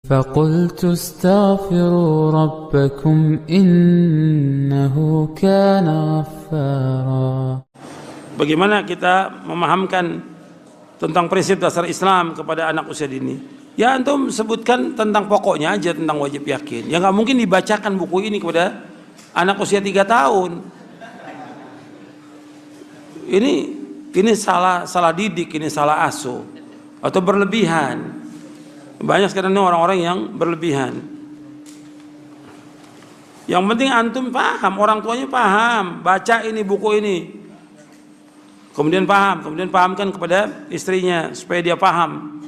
فقلت استغفروا ربكم إنه كان غفارا. Bagaimana kita memahamkan tentang prinsip dasar Islam kepada anak usia dini? Ya, antum sebutkan tentang pokoknya aja, tentang wajib yakin. Ya nggak mungkin dibacakan buku ini kepada anak usia 3 tahun. Ini salah didik, ini salah asuh atau berlebihan. Banyak sekarang ini orang-orang yang berlebihan. Yang penting antum paham, orang tuanya paham, baca ini buku ini. Kemudian pahamkan kepada istrinya supaya dia paham.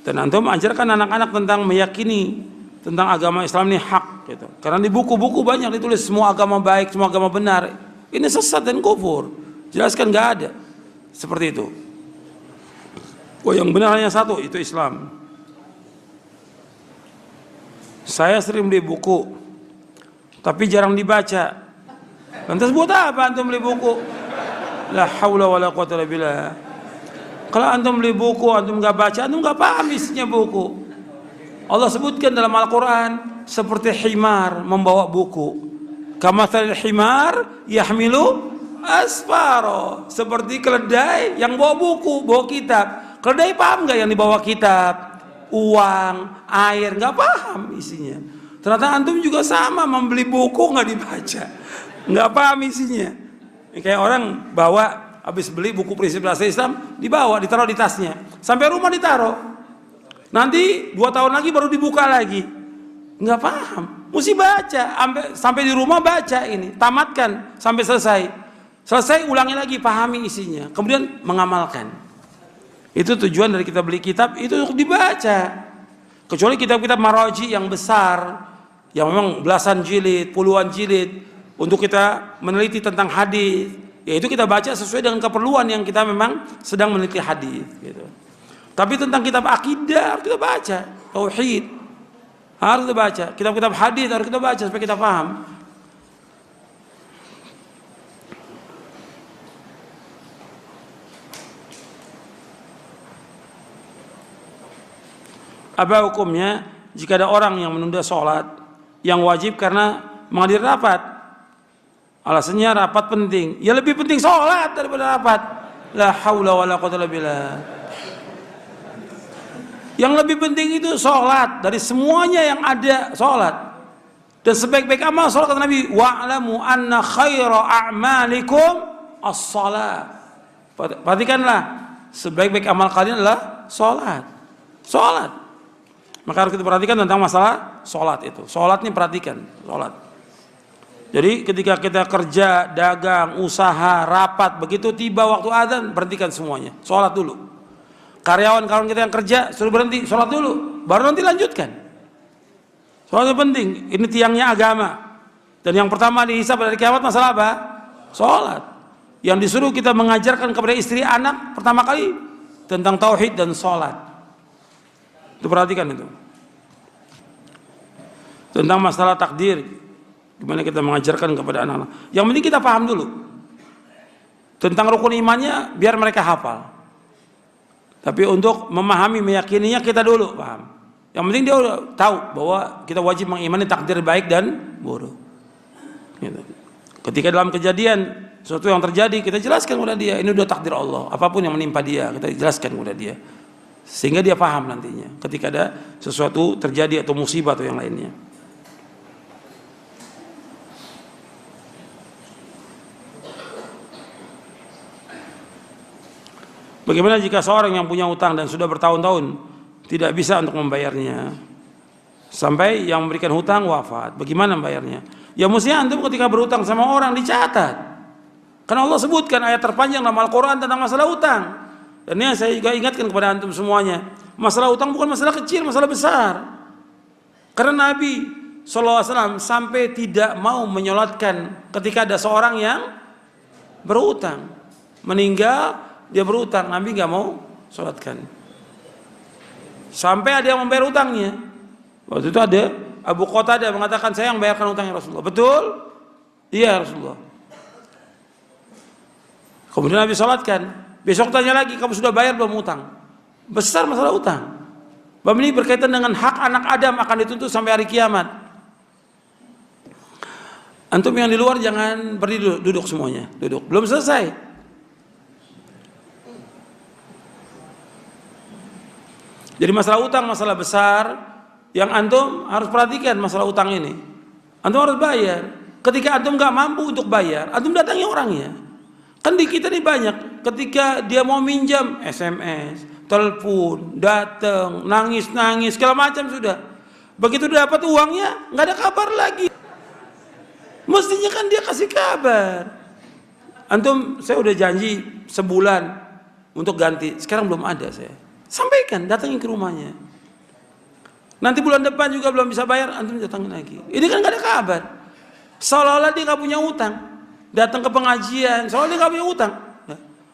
Dan antum ajarkan anak-anak tentang meyakini tentang agama Islam ini hak gitu. Karena di buku-buku banyak ditulis semua agama baik, semua agama benar. Ini sesat dan kufur. Jelaskan nggak ada seperti itu. Oh, yang benar hanya satu, itu Islam. Saya sering beli buku, tapi jarang dibaca. Lantas buat apa antum beli buku? La haula wala quwwata illa billah. Kalau antum beli buku, antum nggak baca, antum nggak paham isinya buku. Allah sebutkan dalam Al-Quran seperti himar membawa buku. Kamathalil himar yahmilu asfaro, seperti keledai yang bawa buku, bawa kitab. Keledai paham nggak yang dibawa kitab? Uang, air, nggak paham isinya. Ternyata antum juga sama, membeli buku nggak dibaca, nggak paham isinya. Kayak orang bawa, habis beli buku prinsip dasar Islam, dibawa, ditaruh di tasnya, sampai rumah ditaruh. Nanti 2 tahun lagi baru dibuka lagi, nggak paham. Mesti baca, sampai di rumah baca ini, tamatkan sampai selesai, ulangi lagi, pahami isinya, kemudian mengamalkan. Itu tujuan dari kita beli kitab, itu untuk dibaca. Kecuali kitab-kitab maraji yang besar, yang memang belasan jilid, puluhan jilid, untuk kita meneliti tentang hadis, ya itu kita baca sesuai dengan keperluan yang kita memang sedang meneliti hadis gitu. Tapi tentang kitab akidah harus kita baca, tauhid harus kita baca, kitab-kitab hadis harus kita baca supaya kita paham. Apa hukumnya jika ada orang yang menunda sholat yang wajib karena menghadiri rapat? Alasannya rapat penting. Ya lebih penting sholat daripada rapat. La haula wala quwwata illa billah. Yang lebih penting itu sholat. Dari semuanya yang ada, sholat. Dan sebaik-baik amal sholat, kata Nabi, wa'lamu anna khaira a'malikum as-sholat. Perhatikanlah, sebaik-baik amal kalian adalah sholat. Sholat. Maka harus kita perhatikan tentang masalah sholat itu. Sholat ini perhatikan, sholat. Jadi ketika kita kerja, dagang, usaha, rapat, begitu tiba waktu azan, berhentikan semuanya. Sholat dulu. Karyawan kita yang kerja, suruh berhenti, sholat dulu. Baru nanti lanjutkan. Sholat itu penting. Ini tiangnya agama. Dan yang pertama dihisab dari kiamat masalah apa? Sholat. Yang disuruh kita mengajarkan kepada istri, anak, pertama kali tentang tauhid dan sholat. Itu perhatikan itu. Tentang masalah takdir, gimana kita mengajarkan kepada anak-anak. Yang penting kita paham dulu. Tentang rukun imannya, biar mereka hafal. Tapi untuk memahami, meyakininya kita dulu paham. Yang penting dia udah tahu bahwa kita wajib mengimani takdir baik dan buruk. Gitu. Ketika dalam kejadian sesuatu yang terjadi, kita jelaskan kepada dia, ini udah takdir Allah. Apapun yang menimpa dia, kita jelaskan kepada dia. Sehingga dia paham nantinya ketika ada sesuatu terjadi atau musibah atau yang lainnya. Bagaimana jika seorang yang punya utang dan sudah bertahun-tahun tidak bisa untuk membayarnya, sampai yang memberikan hutang wafat, bagaimana membayarnya? Ya mestinya antum ketika berutang sama orang dicatat. Karena Allah sebutkan ayat terpanjang dalam Al-Quran tentang masalah utang. Dan ini saya juga ingatkan kepada antum semuanya, masalah utang bukan masalah kecil, masalah besar. Karena Nabi SAW sampai tidak mau menyolatkan ketika ada seorang yang berutang, meninggal dia berutang, Nabi nggak mau sholatkan. Sampai ada yang membayar utangnya. Waktu itu ada Abu Qatadah mengatakan, saya yang bayarkan utangnya Rasulullah. Betul? Iya Rasulullah. Kemudian Nabi sholatkan. Besok tanya lagi, kamu sudah bayar belum utang? Besar masalah utang. Bab ini berkaitan dengan hak anak Adam akan dituntut sampai hari kiamat. Antum yang di luar jangan berdiri, duduk semuanya, duduk. Belum selesai. Jadi masalah utang masalah besar yang antum harus perhatikan masalah utang ini. Antum harus bayar. Ketika antum nggak mampu untuk bayar, antum datangi orangnya. Kan di kita ini banyak. Ketika dia mau minjam, SMS, telepon, datang, nangis, segala macam sudah. Begitu dapat uangnya, nggak ada kabar lagi. Mestinya kan dia kasih kabar. Antum, saya udah janji sebulan untuk ganti. Sekarang belum ada saya. Sampaikan, datangin ke rumahnya. Nanti bulan depan juga belum bisa bayar, antum datangin lagi. Ini kan nggak ada kabar. Seolah-olah dia nggak punya utang. Datang ke pengajian, seolah dia nggak punya utang.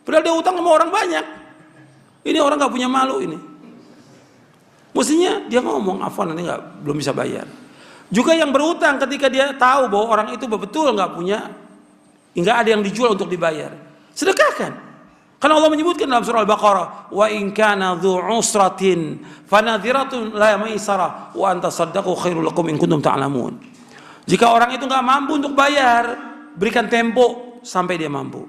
Padahal dia utang sama orang banyak. Ini orang nggak punya malu ini. Mestinya dia ngomong, afwan nanti belum bisa bayar. Juga yang berutang ketika dia tahu bahwa orang itu betul nggak punya, nggak ada yang dijual untuk dibayar, sedekahkan. Karena Allah menyebutkan dalam surah Al-Baqarah, wa in kana dzu usratin fanadhiratun la maisarah wa anta saddaqu khairul lakum in kuntum ta'lamun. Jika orang itu nggak mampu untuk bayar, berikan tempo sampai dia mampu.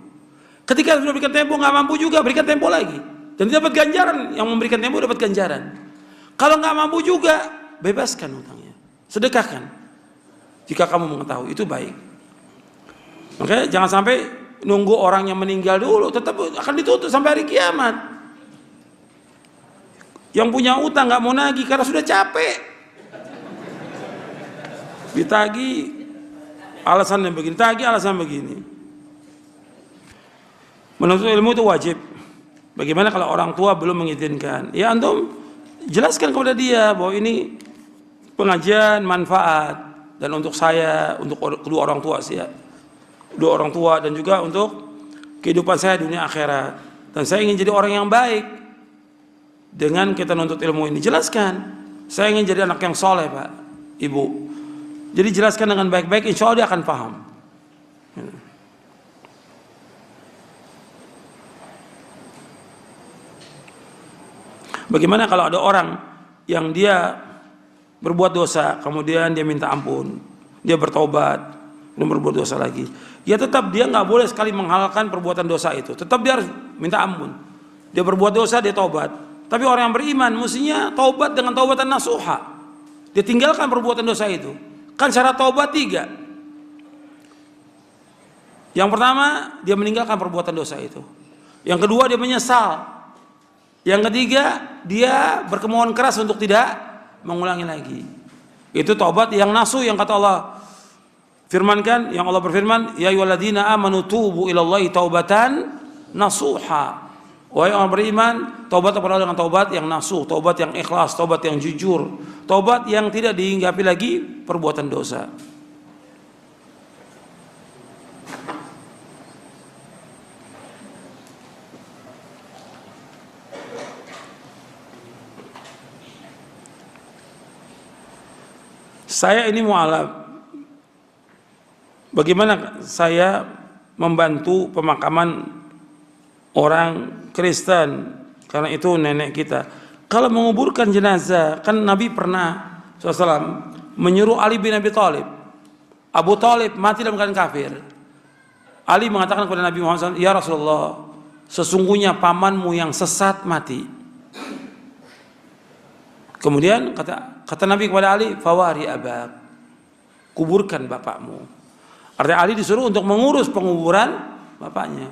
Ketika sudah berikan tempo nggak mampu juga, berikan tempo lagi. Dan dia dapat ganjaran, yang memberikan tempo dapat ganjaran. Kalau nggak mampu juga, bebaskan utangnya, sedekahkan. Jika kamu mengetahui itu baik. Makanya jangan sampai nunggu orang yang meninggal dulu, tetap akan ditutup sampai hari kiamat. Yang punya utang nggak mau nagih karena sudah capek. Ditagih alasannya begini, tagih alasan begini. Menuntut ilmu itu wajib. Bagaimana kalau orang tua belum mengizinkan? Ya antum jelaskan kepada dia bahwa ini pengajian manfaat dan untuk saya, untuk kedua orang tua saya, kedua orang tua dan juga untuk kehidupan saya dunia akhirat. Dan saya ingin jadi orang yang baik dengan kita nuntut ilmu ini. Jelaskan, saya ingin jadi anak yang soleh Pak, Ibu. Jadi jelaskan dengan baik-baik, insya Allah dia akan paham. Bagaimana kalau ada orang yang dia berbuat dosa, kemudian dia minta ampun, dia bertobat, dan berbuat dosa lagi. Ya tetap dia nggak boleh sekali menghalalkan perbuatan dosa itu. Tetap dia harus minta ampun. Dia berbuat dosa, dia tobat. Tapi orang yang beriman mestinya tobat dengan taubatan nasuha. Dia tinggalkan perbuatan dosa itu. Kan cara tobat 3. Yang pertama, dia meninggalkan perbuatan dosa itu. Yang kedua, dia menyesal. Yang ketiga, dia berkemauan keras untuk tidak mengulangi lagi. Itu taubat yang nasuh yang kata Allah firmankan, yang Allah berfirman, ya ayyuhalladzina amanu tubu ilallahi taubatan nasuha. Wahai orang beriman, taubat kepada Allah dengan taubat yang nasuh, taubat yang ikhlas, taubat yang jujur, taubat yang tidak dihinggapi lagi perbuatan dosa. Saya ini mu'alaf. Bagaimana saya membantu pemakaman orang Kristen, karena itu nenek kita. Kalau menguburkan jenazah, kan Nabi pernah SAW menyuruh Ali bin Abi Thalib. Abu Thalib mati dalam keadaan kafir. Ali mengatakan kepada Nabi Muhammad SAW, ya Rasulullah, sesungguhnya pamanmu yang sesat mati. Kemudian kata Nabi kepada Ali, fawari abak, kuburkan bapakmu. Artinya Ali disuruh untuk mengurus penguburan bapaknya.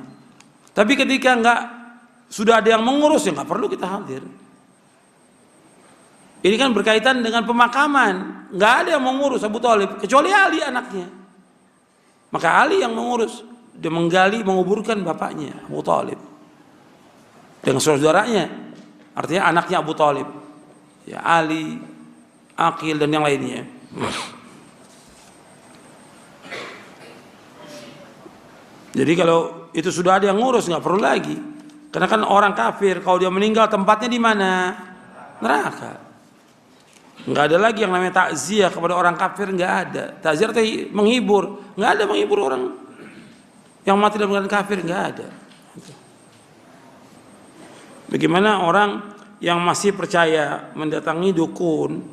Tapi ketika sudah ada yang mengurus, ya nggak perlu kita hadir. Ini kan berkaitan dengan pemakaman, nggak ada yang mengurus Abu Thalib kecuali Ali anaknya. Maka Ali yang mengurus, dia menggali, menguburkan bapaknya Abu Thalib dengan saudaranya, artinya anaknya Abu Thalib. Ya Ali, Aqil dan yang lainnya. Jadi kalau itu sudah ada yang ngurus nggak perlu lagi. Karena kan orang kafir kalau dia meninggal tempatnya di mana? Neraka. Nggak ada lagi yang namanya takziah kepada orang kafir, nggak ada. Takziah itu menghibur, nggak ada menghibur orang yang mati dalam keadaan kafir, nggak ada. Bagaimana orang yang masih percaya mendatangi dukun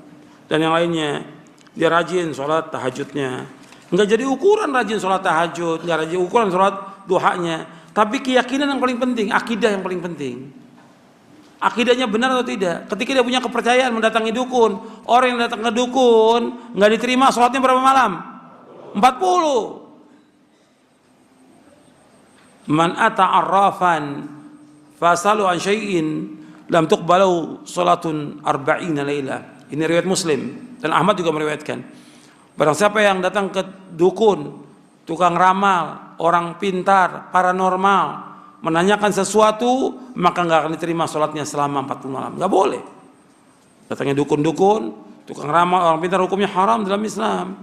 dan yang lainnya, dia rajin sholat tahajudnya. Nggak jadi ukuran rajin sholat tahajud, nggak jadi ukuran sholat duhanya, tapi keyakinan yang paling penting, akidah yang paling penting. Akidahnya benar atau tidak? Ketika dia punya kepercayaan mendatangi dukun, orang yang datang ke dukun nggak diterima sholatnya berapa malam? 40. Man ata arrafan fasalu an syai'in lam tuqbalu salatun arba'ina laila. Ini riwayat Muslim dan Ahmad juga meriwayatkan. Barang siapa yang datang ke dukun, tukang ramal, orang pintar, paranormal, menanyakan sesuatu, maka nggak akan diterima sholatnya selama 40 malam. Nggak boleh. Datangnya dukun-dukun, tukang ramal, orang pintar, hukumnya haram dalam Islam.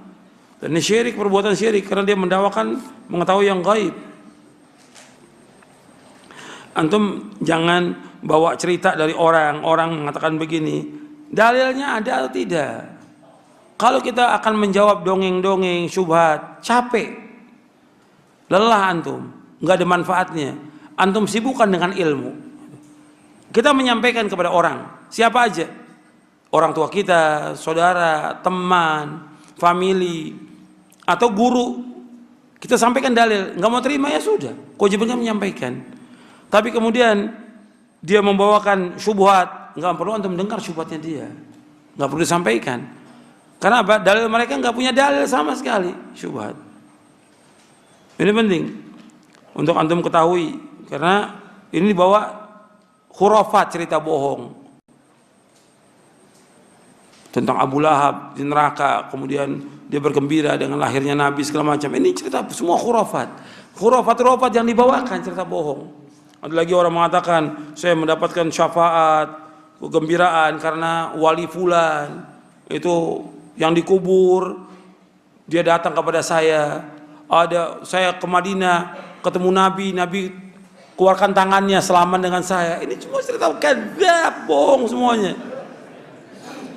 Dan ini syirik, perbuatan syirik, karena dia mendakwakan mengetahui yang gaib. Antum jangan bawa cerita dari orang mengatakan begini, dalilnya ada atau tidak. Kalau kita akan menjawab dongeng-dongeng syubhat, capek, lelah antum, nggak ada manfaatnya. Antum sibukkan dengan ilmu. Kita menyampaikan kepada orang, siapa aja, orang tua kita, saudara, teman, family, atau guru, kita sampaikan dalil. Nggak mau terima ya sudah, kewajibannya menyampaikan. Tapi kemudian dia membawakan syubhat, nggak perlu antum dengar syubhatnya dia, nggak perlu disampaikan. Karena apa? Dalil mereka nggak punya dalil sama sekali, syubhat. Ini penting untuk antum ketahui, karena ini dibawa khurafat, cerita bohong tentang Abu Lahab di neraka, kemudian dia bergembira dengan lahirnya Nabi segala macam. Ini cerita semua khurafat yang dibawakan, cerita bohong. Ada lagi orang mengatakan saya mendapatkan syafaat, kegembiraan karena wali fulan itu yang dikubur, dia datang kepada saya. Ada saya ke Madinah ketemu Nabi keluarkan tangannya selamat dengan saya. Ini cuma cerita kadzab, bohong semuanya.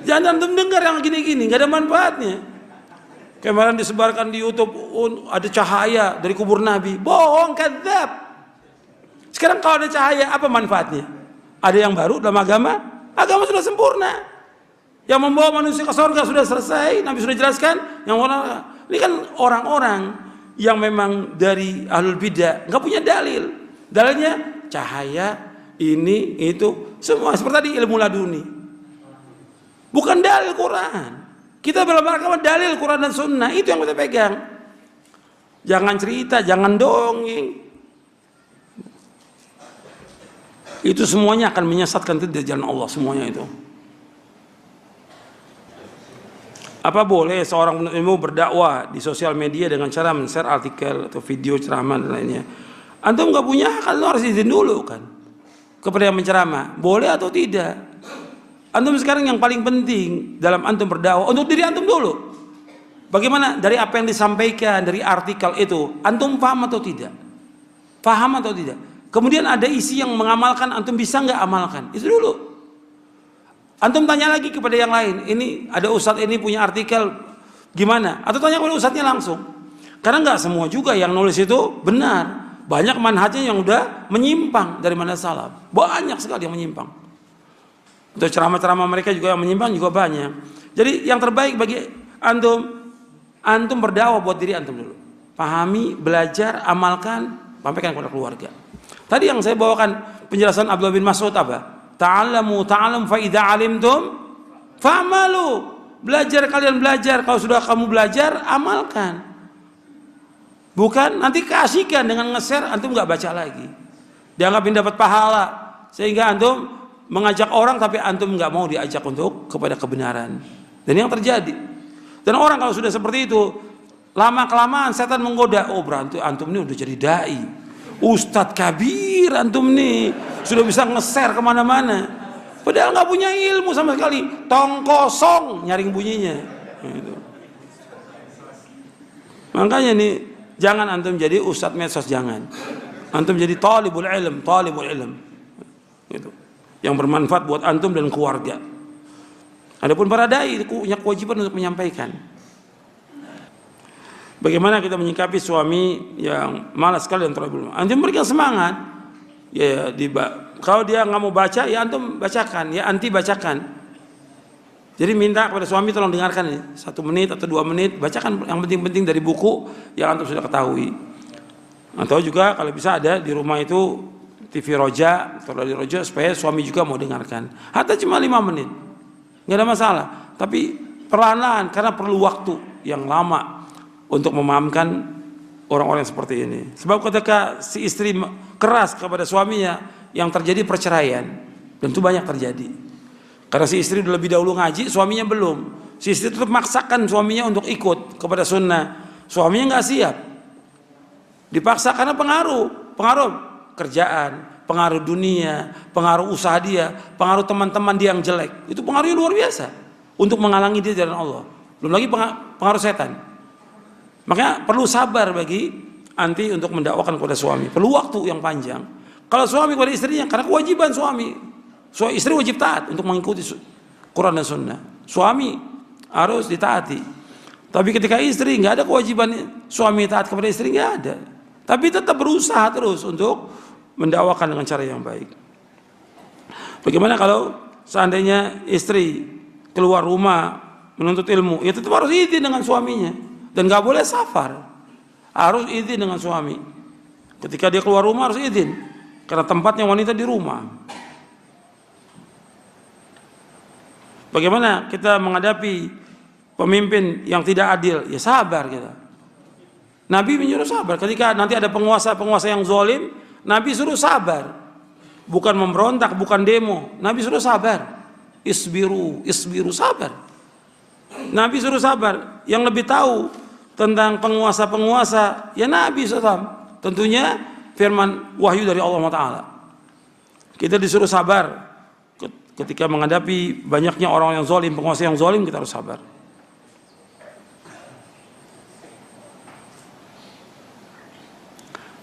Jangan antum dengar yang gini-gini, nggak ada manfaatnya. Kemarin disebarkan di YouTube, ada cahaya dari kubur Nabi, bohong, kadzab. Sekarang kalau ada cahaya, apa manfaatnya? Ada yang baru dalam agama? Agama sudah sempurna. Yang membawa manusia ke surga sudah selesai, Nabi sudah jelaskan. Ini kan orang-orang yang memang dari ahlul bidah, nggak punya dalil. Dalilnya cahaya, ini, itu, semua seperti tadi ilmu laduni. Bukan dalil Quran. Kita beragama dalil Quran dan Sunnah, itu yang kita pegang. Jangan cerita, jangan dongeng. Itu semuanya akan menyesatkan kita dari jalan Allah, semuanya itu. Apa boleh seorang penuntut ilmu berdakwah di sosial media dengan cara men-share artikel atau video ceramah dan lainnya? Antum nggak punya hak, harus izin dulu kan kepada yang menceramah, boleh atau tidak. Antum sekarang yang paling penting dalam antum berdakwah untuk diri antum dulu. Bagaimana dari apa yang disampaikan dari artikel itu, antum paham atau tidak? Paham atau tidak? Kemudian ada isi yang mengamalkan, antum bisa nggak amalkan? Itu dulu. Antum tanya lagi kepada yang lain, ini ada ustadz ini punya artikel, gimana? Atau tanya kepada ustadznya langsung. Karena nggak semua juga yang nulis itu benar. Banyak manhajnya yang udah menyimpang dari manhaj salaf. Banyak sekali yang menyimpang. Untuk ceramah-ceramah mereka juga yang menyimpang juga banyak. Jadi yang terbaik bagi antum berdakwah buat diri antum dulu. Pahami, belajar, amalkan, sampaikan kepada keluarga. Tadi yang saya bawakan penjelasan Abdullah bin Mas'ud apa? Ta'allamu fa idza 'alimtum fa'malu. Belajar, kalian belajar, kalau sudah kamu belajar amalkan. Bukan nanti keasikan dengan nge-share antum enggak baca lagi. Dianggapin dapat pahala sehingga antum mengajak orang tapi antum enggak mau diajak untuk kepada kebenaran. Dan yang terjadi. Dan orang kalau sudah seperti itu lama-kelamaan setan menggoda, oh berarti antum ini udah jadi dai. Ustadz kabir antum nih sudah bisa nge-share kemana-mana, padahal nggak punya ilmu sama sekali, tong kosong nyaring bunyinya gitu. Makanya nih jangan antum jadi ustadz medsos, jangan. Antum jadi talibul ilm gitu, yang bermanfaat buat antum dan keluarga. Adapun para dai punya kewajiban untuk menyampaikan. Bagaimana kita menyikapi suami yang malas sekali dan terlalu belum? Antum berikan semangat. Ya, kalau dia nggak mau baca, ya antum bacakan, ya anti bacakan. Jadi minta kepada suami tolong dengarkan ini 1 menit atau 2 menit, bacakan yang penting-penting dari buku yang antum sudah ketahui. Atau juga kalau bisa ada di rumah itu TV roja atau radio roja supaya suami juga mau dengarkan. Hatta cuma 5 menit, nggak ada masalah. Tapi perlahan-lahan karena perlu waktu yang lama untuk memahamkan orang-orang seperti ini. Sebab ketika si istri keras kepada suaminya, yang terjadi perceraian, dan itu banyak terjadi. Karena si istri udah lebih dahulu ngaji, suaminya belum. Si istri tetap maksakan suaminya untuk ikut kepada sunnah. Suaminya nggak siap, dipaksa karena pengaruh kerjaan, pengaruh dunia, pengaruh usaha dia, pengaruh teman-teman dia yang jelek. Itu pengaruhnya luar biasa untuk menghalangi dia jalan Allah. Belum lagi pengaruh setan. Makanya perlu sabar bagi anti untuk mendakwakan kepada suami. Perlu waktu yang panjang. Kalau suami kepada istrinya, karena kewajiban suami. Istri wajib taat untuk mengikuti Quran dan Sunnah. Suami harus ditaati. Tapi ketika istri nggak ada kewajiban suami taat kepada istri, nggak ada. Tapi tetap berusaha terus untuk mendakwakan dengan cara yang baik. Bagaimana kalau seandainya istri keluar rumah menuntut ilmu, ya tetap harus izin dengan suaminya. Dan nggak boleh safar, harus izin dengan suami. Ketika dia keluar rumah harus izin, karena tempatnya wanita di rumah. Bagaimana kita menghadapi pemimpin yang tidak adil? Ya sabar kita. Nabi menyuruh sabar. Ketika nanti ada penguasa-penguasa yang zalim, Nabi suruh sabar. Bukan memberontak, bukan demo. Nabi suruh sabar. Isbiru, sabar. Nabi suruh sabar. Yang lebih tahu tentang penguasa-penguasa ya Nabi SAW. Tentunya firman wahyu dari Allah Ta'ala. Kita disuruh sabar ketika menghadapi banyaknya orang yang zalim, penguasa yang zalim, kita harus sabar.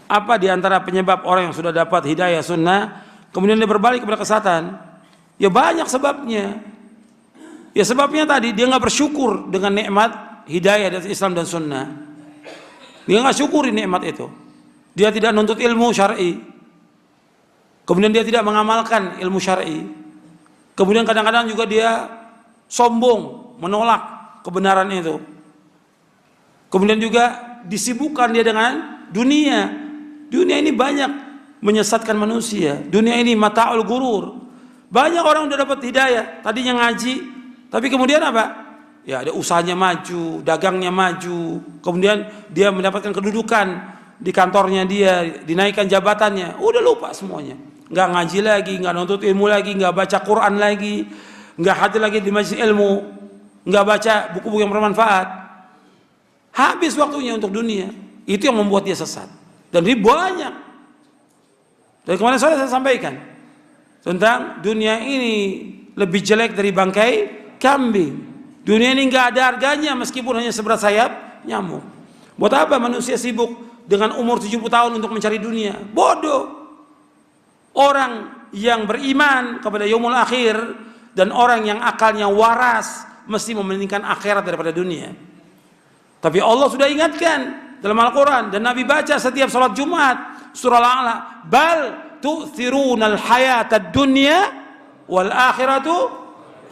Apa diantara penyebab orang yang sudah dapat hidayah sunnah kemudian dia berbalik kepada kesesatan? Ya banyak sebabnya. Ya sebabnya tadi dia nggak bersyukur dengan nikmat hidayah dari Islam dan sunnah. Dia nggak syukuri nikmat itu. Dia tidak nuntut ilmu syar'i. Kemudian dia tidak mengamalkan ilmu syar'i. Kemudian kadang-kadang juga dia sombong, menolak kebenaran itu. Kemudian juga disibukkan dia dengan dunia. Dunia ini banyak menyesatkan manusia. Dunia ini mata'ul gurur. Banyak orang udah dapat hidayah, tadinya ngaji, tapi kemudian apa? Ya ada usahanya maju, dagangnya maju, kemudian dia mendapatkan kedudukan di kantornya dia, dinaikkan jabatannya, udah lupa semuanya. Nggak ngaji lagi, nggak nuntut ilmu lagi, nggak baca Quran lagi, nggak hadir lagi di majelis ilmu, nggak baca buku-buku yang bermanfaat. Habis waktunya untuk dunia. Itu yang membuat dia sesat. Dan ini banyak. Dan kemarin sore saya sampaikan tentang dunia ini lebih jelek dari bangkai kambing. Dunia ini nggak ada harganya meskipun hanya seberat sayap nyamuk. Buat apa manusia sibuk dengan umur 70 tahun untuk mencari dunia? Bodoh. Orang yang beriman kepada yaumul akhir dan orang yang akalnya waras mesti mementingkan akhirat daripada dunia. Tapi Allah sudah ingatkan dalam Al-Quran dan Nabi baca setiap salat Jumat surah Al-A'la, bal tu'thirunal hayatad dunya wal akhiratu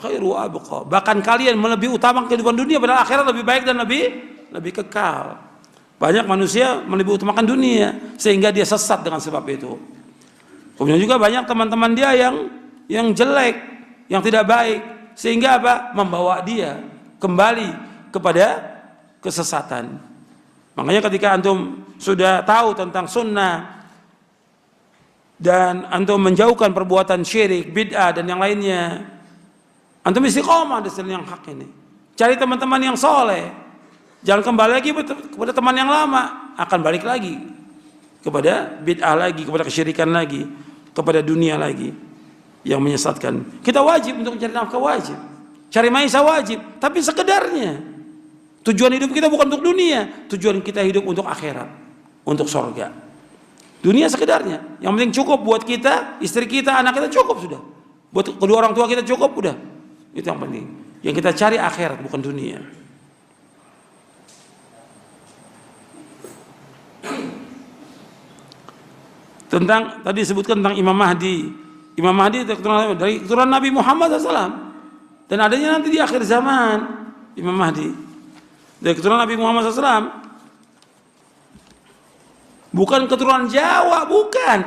khairu abqa. Bahkan kalian lebih utamakan kehidupan dunia padahal akhirat lebih baik dan lebih kekal. Banyak manusia lebih utamakan dunia sehingga dia sesat dengan sebab itu. Kemudian juga banyak teman-teman dia yang jelek, yang tidak baik, sehingga apa? Membawa dia kembali kepada kesesatan. Makanya ketika antum sudah tahu tentang sunnah dan antum menjauhkan perbuatan syirik, bid'ah dan yang lainnya, antum istiqomah di jalan yang hak ini. Cari teman-teman yang soleh, jangan kembali lagi kepada teman yang lama, akan balik lagi kepada bid'ah lagi, kepada kesyirikan lagi, kepada dunia lagi yang menyesatkan. Kita wajib untuk mencari nafkah, wajib. Cari maisha wajib, tapi sekedarnya. Tujuan hidup kita bukan untuk dunia, tujuan kita hidup untuk akhirat, untuk surga. Dunia sekedarnya, yang penting cukup buat kita, istri kita, anak kita cukup sudah. Buat kedua orang tua kita cukup udah. Itu yang penting. Yang kita cari akhirat bukan dunia. Tentang tadi disebutkan tentang Imam Mahdi. Imam Mahdi itu dari keturunan Nabi Muhammad SAW. Dan adanya nanti di akhir zaman Imam Mahdi dari keturunan Nabi Muhammad SAW. Bukan keturunan Jawa, bukan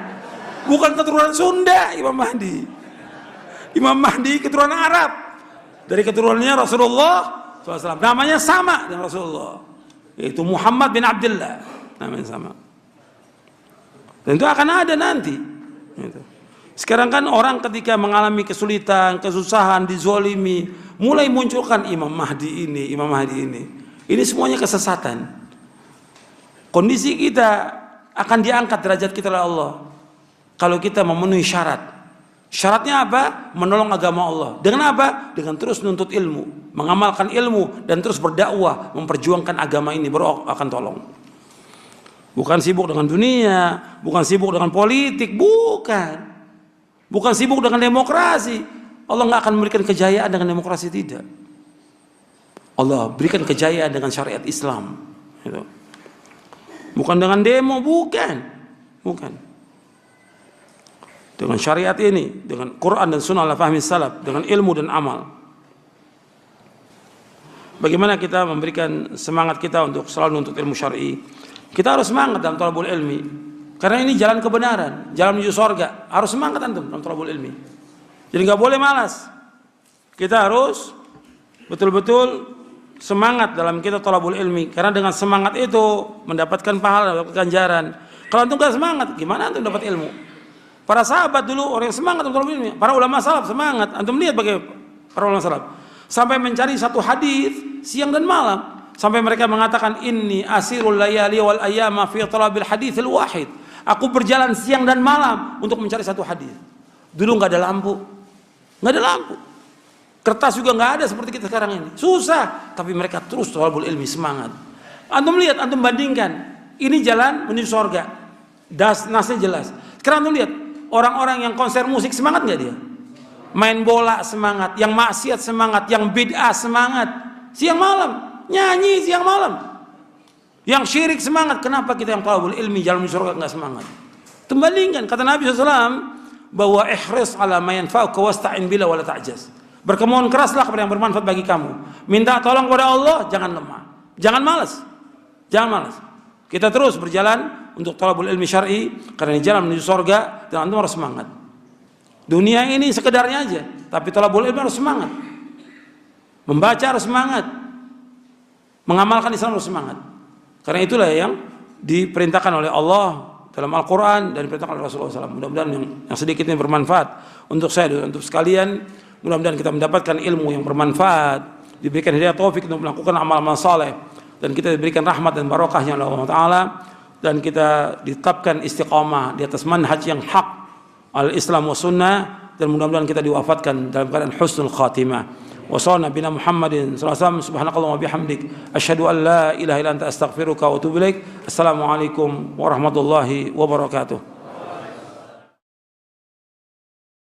keturunan Sunda. Imam Mahdi, Imam Mahdi keturunan Arab, dari keturunannya Rasulullah SAW. Namanya sama dengan Rasulullah, yaitu Muhammad bin Abdullah, namanya sama. Dan itu akan ada nanti. Sekarang kan orang ketika mengalami kesulitan, kesusahan, dizolimi, mulai munculkan Imam Mahdi ini, Imam Mahdi ini. Ini semuanya kesesatan. Kondisi kita akan diangkat derajat kita oleh Allah kalau kita memenuhi syarat. Syaratnya apa? Menolong agama Allah. Dengan apa? Dengan terus menuntut ilmu, mengamalkan ilmu, dan terus berdakwah, memperjuangkan agama ini, baru akan tolong. Bukan sibuk dengan dunia, bukan sibuk dengan politik, bukan sibuk dengan demokrasi. Allah nggak akan memberikan kejayaan dengan demokrasi, tidak. Allah berikan kejayaan dengan syariat Islam. Gitu. Bukan dengan demo, bukan. Dengan syariat ini, dengan Quran dan Sunnah ala fahmi salaf, dengan ilmu dan amal. Bagaimana kita memberikan semangat kita untuk selalu menuntut ilmu syar'i? Kita harus semangat dalam thalabul ilmi, karena ini jalan kebenaran, jalan menuju surga. Harus semangat antum dalam thalabul ilmi. Jadi nggak boleh malas. Kita harus betul-betul semangat dalam kita thalabul ilmi, karena dengan semangat itu mendapatkan pahala, mendapatkan ganjaran. Kalau antum gak semangat, gimana antum dapat ilmu? Para sahabat dulu orang yang semangat dalam thalabul ilmi, para ulama salaf semangat. Antum lihat bagaimana para ulama salaf sampai mencari satu hadis siang dan malam, sampai mereka mengatakan inni asirul layali wal ayyama fi talabil haditsil wahid. Aku berjalan siang dan malam untuk mencari satu hadis. Dulu nggak ada lampu, kertas juga nggak ada seperti kita sekarang ini, susah. Tapi mereka terus thalabul ilmi, semangat. Antum lihat, antum bandingkan, ini jalan menuju surga, nasnya jelas. Sekarang antum lihat orang-orang yang konser musik, semangat nggak dia? Main bola semangat, yang maksiat semangat, yang bid'ah semangat, siang malam nyanyi siang malam, yang syirik semangat. Kenapa kita yang thalabul ilmi jalan menuju surga nggak semangat? Bandingkan, kata Nabi SAW bahwa ihris ala ma yanfa'uka wasta'in bila wala ta'jaz. Berkemohon keraslah kepada yang bermanfaat bagi kamu. Minta tolong kepada Allah, jangan lemah, jangan malas. Kita terus berjalan untuk thalabul ilmi syar'i, karena ini jalan menuju surga, dan antum harus semangat. Dunia ini sekedarnya aja, tapi thalabul ilmi harus semangat. Membaca harus semangat, mengamalkan Islam harus semangat. Karena itulah yang diperintahkan oleh Allah dalam Al-Quran dan diperintahkan oleh Rasulullah SAW. Mudah-mudahan yang sedikit ini bermanfaat untuk saya dan untuk sekalian. Mudah-mudahan kita mendapatkan ilmu yang bermanfaat, diberikan hidayah taufik untuk melakukan amal-amal saleh, dan kita diberikan rahmat dan barokahnya oleh Allah Ta'ala, dan kita ditetapkan istiqamah di atas manhaj yang hak al-Islam wa sunnah, dan mudah-mudahan kita diwafatkan dalam keadaan husnul khatimah. Wa sallallahu nabiyana Muhammadin sallallahu alaihi wasallam, subhanakallahumma bihamdik, asyhadu an la ilaha illa anta astaghfiruka wa atubu ilaik. Assalamualaikum warahmatullahi wabarakatuh.